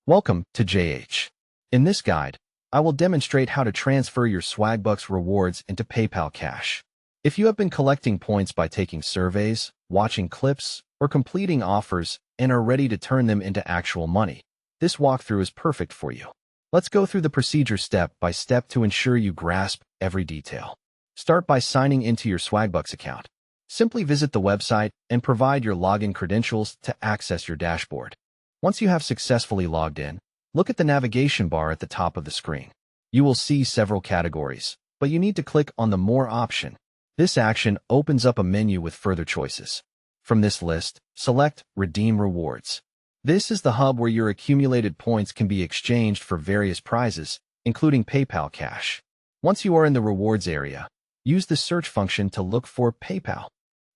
Welcome to JH. In this guide, I will demonstrate how to transfer your Swagbucks rewards into PayPal Cash. If you have been collecting points by taking surveys, watching clips, or completing offers and are ready to turn them into actual money, this walkthrough is perfect for you. Let's go through the procedure step by step to ensure you grasp every detail. Start by signing into your Swagbucks account. Simply visit the website and provide your login credentials to access your dashboard. Once you have successfully logged in, look at the navigation bar at the top of the screen. You will see several categories, but you need to click on the More option. This action opens up a menu with further choices. From this list, select Redeem Rewards. This is the hub where your accumulated points can be exchanged for various prizes, including PayPal Cash. Once you are in the rewards area, use the search function to look for PayPal.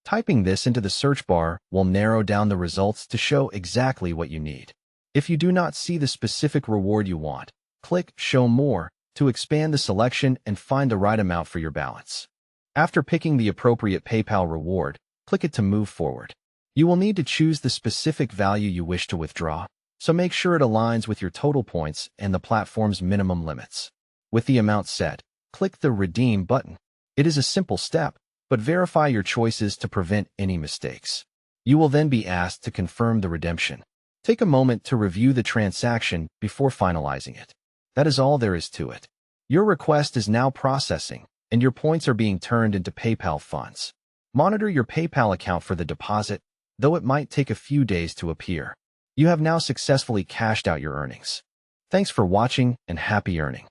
Typing this into the search bar will narrow down the results to show exactly what you need. If you do not see the specific reward you want, click Show More to expand the selection and find the right amount for your balance. After picking the appropriate PayPal reward, click it to move forward. You will need to choose the specific value you wish to withdraw, so make sure it aligns with your total points and the platform's minimum limits. With the amount set, click the Redeem button. It is a simple step, but verify your choices to prevent any mistakes. You will then be asked to confirm the redemption. Take a moment to review the transaction before finalizing it. That is all there is to it. Your request is now processing, and your points are being turned into PayPal funds. Monitor your PayPal account for the deposit, though it might take a few days to appear. You have now successfully cashed out your earnings. Thanks for watching and happy earning.